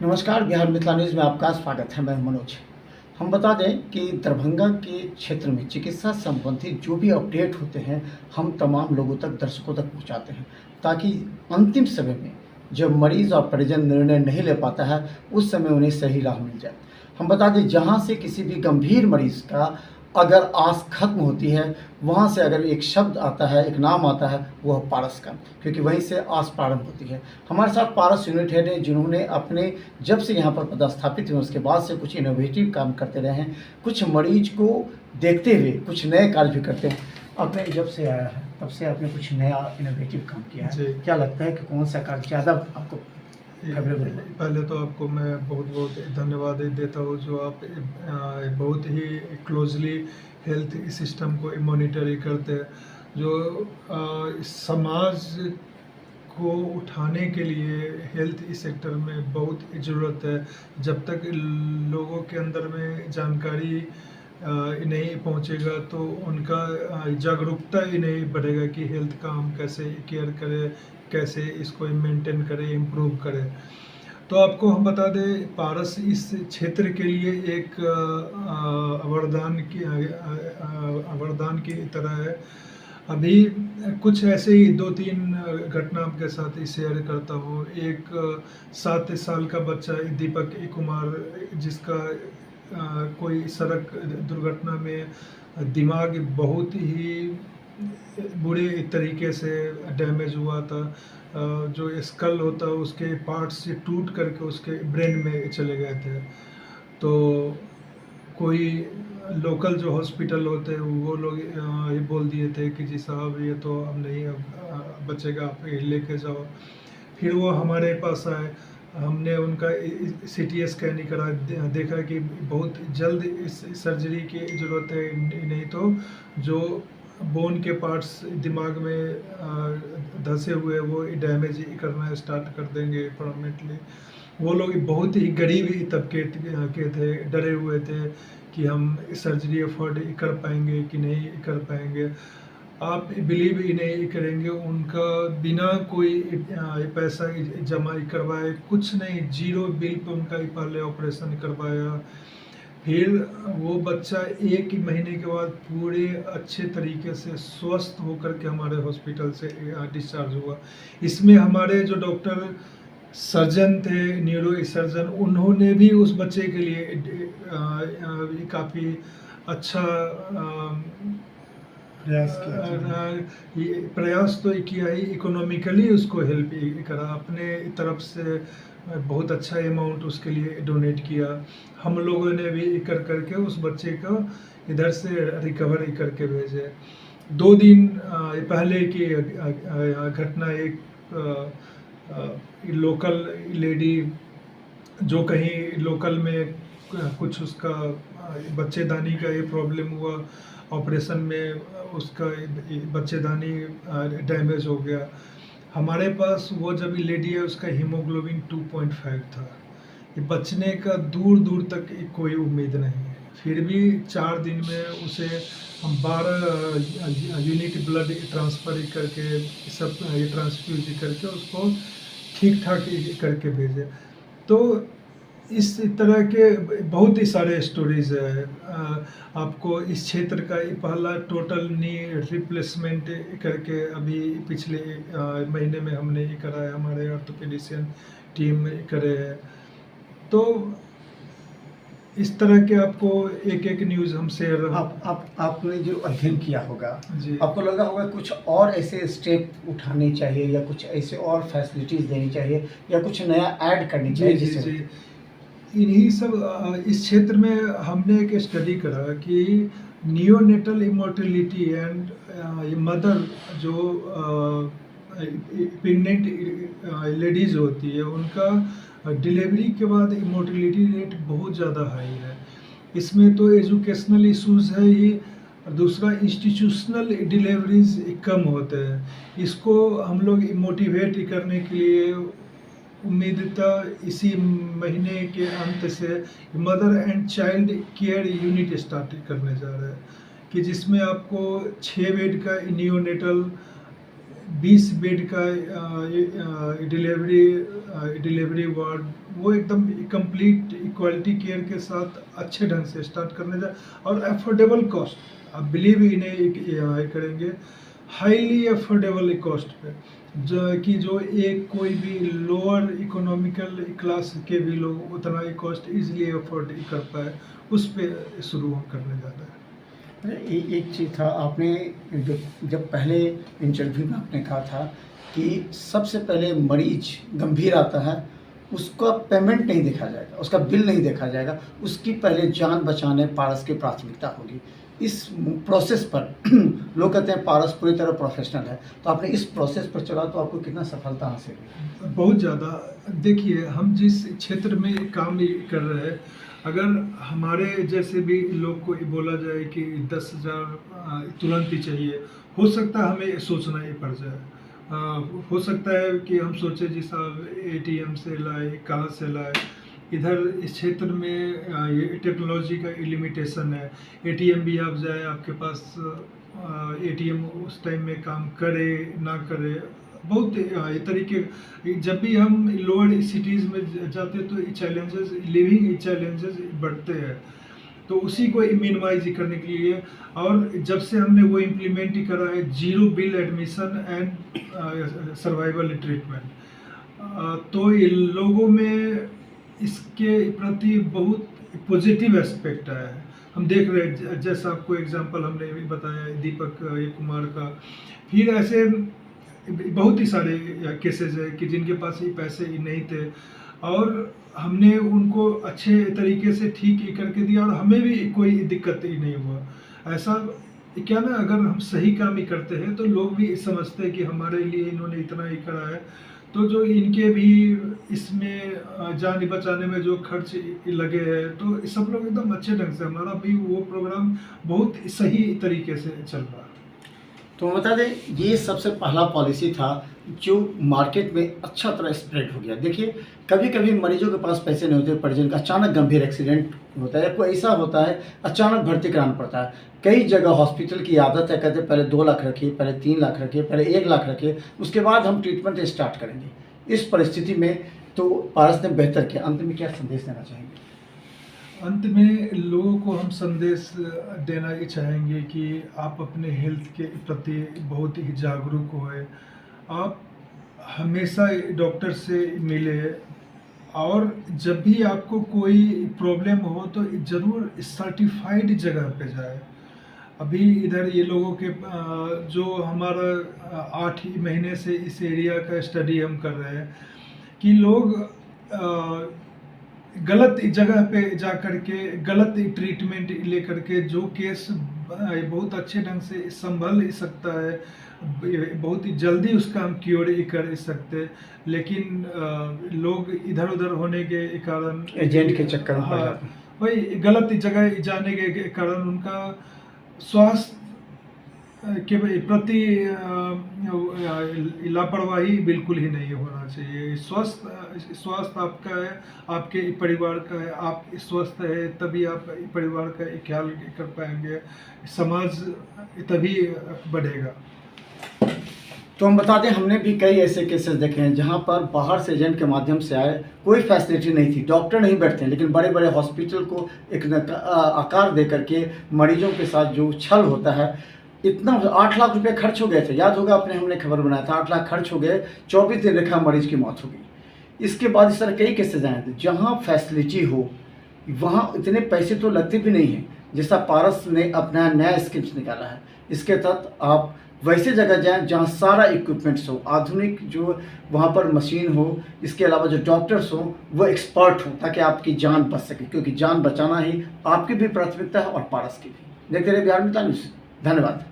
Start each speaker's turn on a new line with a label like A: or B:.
A: नमस्कार, बिहार मिथिला न्यूज़ में आपका स्वागत है। मैं मनोज। हम बता दें कि दरभंगा के क्षेत्र में चिकित्सा संबंधी जो भी अपडेट होते हैं, हम तमाम लोगों तक, दर्शकों तक पहुंचाते हैं, ताकि अंतिम समय में जब मरीज़ और परिजन निर्णय नहीं ले पाता है, उस समय उन्हें सही राह मिल जाए। हम बता दें, जहां से किसी भी गंभीर मरीज़ का अगर आस खत्म होती है, वहाँ से अगर एक शब्द आता है, एक नाम आता है, वो है पारस का, क्योंकि वहीं से आस प्रारंभ होती है। हमारे साथ पारस यूनिट हेड हैं, जिन्होंने अपने जब से यहाँ पर पदस्थापित हुए उसके बाद से कुछ इनोवेटिव काम करते रहे हैं, कुछ मरीज को देखते हुए कुछ नए कार्य भी करते हैं। आपने जब से आया है तब से आपने कुछ नया इनोवेटिव काम किया है, क्या लगता है कि कौन सा कार्य ज़्यादा आपको फेवरेबल है?
B: पहले तो आपको मैं बहुत बहुत धन्यवाद देता हूँ, जो आप बहुत ही क्लोजली हेल्थ सिस्टम को मॉनिटरिंग करते हैं, जो समाज को उठाने के लिए हेल्थ सेक्टर में बहुत ज़रूरत है। जब तक लोगों के अंदर में जानकारी नहीं पहुंचेगा तो उनका जागरूकता ही नहीं बढ़ेगा कि हेल्थ का हम कैसे केयर करें, कैसे इसको मेंटेन करें, इम्प्रूव करें। तो आपको हम बता दें, पारस इस क्षेत्र के लिए एक वरदान की तरह है। अभी कुछ ऐसे ही 2-3 घटना आपके साथ ही शेयर करता हूँ। एक 7 साल का बच्चा दीपक कुमार, जिसका कोई सड़क दुर्घटना में दिमाग बहुत ही बुरे तरीके से डैमेज हुआ था। जो स्कल होता है उसके पार्ट्स से टूट करके उसके ब्रेन में चले गए थे। तो कोई लोकल जो हॉस्पिटल होते हैं वो लोग ये बोल दिए थे कि जी साहब ये तो अब नहीं, अब बचेगा, आप लेके जाओ। फिर वो हमारे पास आए, हमने उनका CT स्कैन करा, देखा कि बहुत जल्द इस सर्जरी की ज़रूरत है, नहीं तो जो बोन के पार्ट्स दिमाग में धंसे हुए वो डैमेज करना स्टार्ट कर देंगे परमानेंटली। वो लोग बहुत ही गरीब तबके के थे, डरे हुए थे कि हम सर्जरी अफोर्ड कर पाएंगे कि नहीं कर पाएंगे। आप बिलीव ही नहीं करेंगे, उनका बिना कोई पैसा जमा करवाए, कुछ नहीं, 0 बिल पे उनका पहले ऑपरेशन करवाया। फिर वो बच्चा 1 महीने के बाद पूरे अच्छे तरीके से स्वस्थ होकर के हमारे हॉस्पिटल से डिस्चार्ज हुआ। इसमें हमारे जो डॉक्टर सर्जन थे, न्यूरो सर्जन, उन्होंने भी उस बच्चे के लिए काफ़ी अच्छा प्रयास तो किया ही, इकोनॉमिकली उसको हेल्प करा, अपने तरफ से बहुत अच्छा अमाउंट उसके लिए डोनेट किया। हम लोगों ने भी कर करके उस बच्चे को इधर से रिकवर करके भेजे। 2 दिन पहले की घटना, एक लोकल लेडी जो कहीं लोकल में कुछ उसका बच्चेदानी का ये प्रॉब्लम हुआ, ऑपरेशन में उसका बच्चेदानी डैमेज हो गया। हमारे पास वो जब लेडी है उसका हीमोग्लोबिन 2.5 था। ये बचने का दूर दूर तक कोई उम्मीद नहीं है। फिर भी 4 दिन में उसे हम 12 यूनिट ब्लड ट्रांसफ़र करके, सब ये ट्रांसफ्यूज करके उसको ठीक ठाक करके भेजे। तो इस तरह के बहुत ही सारे स्टोरीज है। आपको इस क्षेत्र का पहला टोटल नी रिप्लेसमेंट करके अभी पिछले महीने में हमने ये करा है, हमारे ऑर्थोपेडिशियन टीम करे है। तो इस तरह के आपको एक एक न्यूज़ हम शेयर।
A: आपने जो अध्ययन किया होगा
B: जी,
A: आपको लगा होगा कुछ और ऐसे स्टेप उठाने चाहिए, या कुछ ऐसे और फैसिलिटीज़ देनी चाहिए, या कुछ नया ऐड करनी चाहिए?
B: जी जी जी, इन्हीं सब इस क्षेत्र में हमने एक स्टडी करा कि नियोनेटल इमोर्टेलिटी एंड मदर जो प्रेग्नेंट लेडीज़ होती है, उनका डिलीवरी के बाद इमोर्टेलिटी रेट बहुत ज़्यादा हाई है। इसमें तो एजुकेशनल इश्यूज़ है ही, दूसरा इंस्टीट्यूशनल डिलीवरीज कम होते हैं। इसको हम लोग मोटिवेट करने के लिए उम्मीदता इसी महीने के अंत से mother and child care unit start करने जा रहे हैं, कि जिसमें आपको 6 बेड का नियोनेटल 20 बेड का डिलीवरी वार्ड, वो एकदम कंप्लीट इक्वालिटी केयर के साथ अच्छे ढंग से स्टार्ट करने जा, और अफोर्डेबल कॉस्ट, आप बिलीव ही नहीं करेंगे, हाईली अफोर्डेबल कॉस्ट पे, जो एक कोई भी लोअर इकोनॉमिकल क्लास के भी लोग उतना ही कॉस्ट इजीली अफोर्ड कर पाए, उस पे शुरू करने जा रहा है।
A: एक चीज़ था, आपने जब पहले इंटरव्यू में आपने कहा था कि सबसे पहले मरीज गंभीर आता है, उसका पेमेंट नहीं देखा जाएगा, उसका बिल नहीं देखा जाएगा, उसकी पहले जान बचाने पारस की प्राथमिकता होगी। इस प्रोसेस पर लोग कहते हैं पारस पूरी तरह प्रोफेशनल है, तो आपने इस प्रोसेस पर चला तो आपको कितना सफलता हासिल हुई?
B: बहुत ज़्यादा। देखिए, हम जिस क्षेत्र में काम कर रहे हैं, अगर हमारे जैसे भी लोग को बोला जाए कि 10,000 तुरंत ही चाहिए, हो सकता है हमें सोचना ही पड़ जाए। हो सकता है कि हम सोचे जी साहब एटीएम से लाए, कहाँ से लाए। इधर इस क्षेत्र में ये टेक्नोलॉजी का लिमिटेशन है। एटीएम भी आप जाए, आपके पास एटीएम उस टाइम में काम करे ना करे, बहुत तरीके। जब भी हम लोअर सिटीज़ में जाते हैं तो चैलेंजेस, लिविंग चैलेंजेस बढ़ते हैं, तो उसी को मिनिमाइज करने के लिए, और जब से हमने वो इम्प्लीमेंट ही करा है, zero bill admission and survival treatment, तो ये लोगों में इसके प्रति बहुत पॉजिटिव एस्पेक्ट आया है। हम देख रहे हैं, जैसा आपको एग्जांपल हमने भी बताया दीपक कुमार का, फिर ऐसे बहुत ही सारे केसेस है कि जिनके पास ये पैसे ही नहीं थे, और हमने उनको अच्छे तरीके से ठीक ही करके दिया, और हमें भी कोई दिक्कत ही नहीं हुआ। ऐसा क्या ना, अगर हम सही काम ही करते हैं तो लोग भी समझते हैं कि हमारे लिए इन्होंने इतना ही करा है, तो जो इनके भी इसमें जान बचाने में जो खर्च लगे हैं, तो सब लोग एकदम अच्छे ढंग से, हमारा भी वो प्रोग्राम बहुत सही तरीके से चल रहा है।
A: तो बता दें, ये सबसे पहला पॉलिसी था जो मार्केट में अच्छा तरह स्प्रेड हो गया। देखिए, कभी कभी मरीजों के पास पैसे नहीं होते, परिजन का अचानक गंभीर एक्सीडेंट होता है या कोई ऐसा होता है अचानक भर्ती कराना पड़ता है। कई जगह हॉस्पिटल की आदत है, कहते हैं पहले 2 लाख रखिए, पहले 3 लाख रखिए, पहले 1 लाख रखिए, उसके बाद हम ट्रीटमेंट स्टार्ट करेंगे। इस परिस्थिति में तो पारस ने बेहतर किया। अंत में क्या संदेश देना चाहेंगे?
B: अंत में लोगों को हम संदेश देना ही चाहेंगे कि आप अपने हेल्थ के प्रति बहुत ही जागरूक होए। आप हमेशा डॉक्टर से मिले, और जब भी आपको कोई प्रॉब्लम हो तो ज़रूर सर्टिफाइड जगह पे जाए। अभी इधर ये लोगों के जो हमारा 8 ही महीने से इस एरिया का स्टडी हम कर रहे हैं कि लोग गलत जगह पे जा कर के गलत ट्रीटमेंट ले करके जो केस बहुत अच्छे ढंग से संभल सकता है, बहुत ही जल्दी उसका हम क्योर कर सकते, लेकिन लोग इधर उधर होने के कारण,
A: एजेंट के चक्कर में पड़ जाते हैं।
B: वही गलत जगह जाने के कारण उनका स्वास्थ्य के प्रति लापरवाही बिल्कुल ही नहीं होना चाहिए। स्वास्थ्य आपका है, आपके परिवार का है, आप स्वस्थ है तभी आप परिवार का ख्याल कर पाएंगे, समाज तभी बढ़ेगा।
A: तो हम बता दें, हमने भी कई ऐसे केसेस देखे हैं जहां पर बाहर से एजेंट के माध्यम से आए, कोई फैसिलिटी नहीं थी, डॉक्टर नहीं बैठते हैं, लेकिन बड़े बड़े हॉस्पिटल को एक आकार दे करके मरीजों के साथ जो छल होता है, इतना 8 लाख रुपए खर्च हो गए थे। याद होगा, आपने हमने खबर बनाया था, 8 लाख खर्च हो गए, 24 दिन रखा, मरीज की मौत हो गई। इसके बाद इस तरह कई केसेज आए थे जहाँ फैसिलिटी हो, वहाँ इतने पैसे तो लगते भी नहीं हैं। जैसा पारस ने अपना नया स्कीम्स निकाला है, इसके तहत आप वैसे जगह जाएं जहाँ सारा इक्विपमेंट्स हो, आधुनिक जो वहाँ पर मशीन हो, इसके अलावा जो डॉक्टर्स हो वो एक्सपर्ट हो, ताकि आपकी जान बच सके, क्योंकि जान बचाना ही आपकी भी प्राथमिकता है और पारस की भी। देखते रहिए बिहार मित्र न्यूज़। धन्यवाद।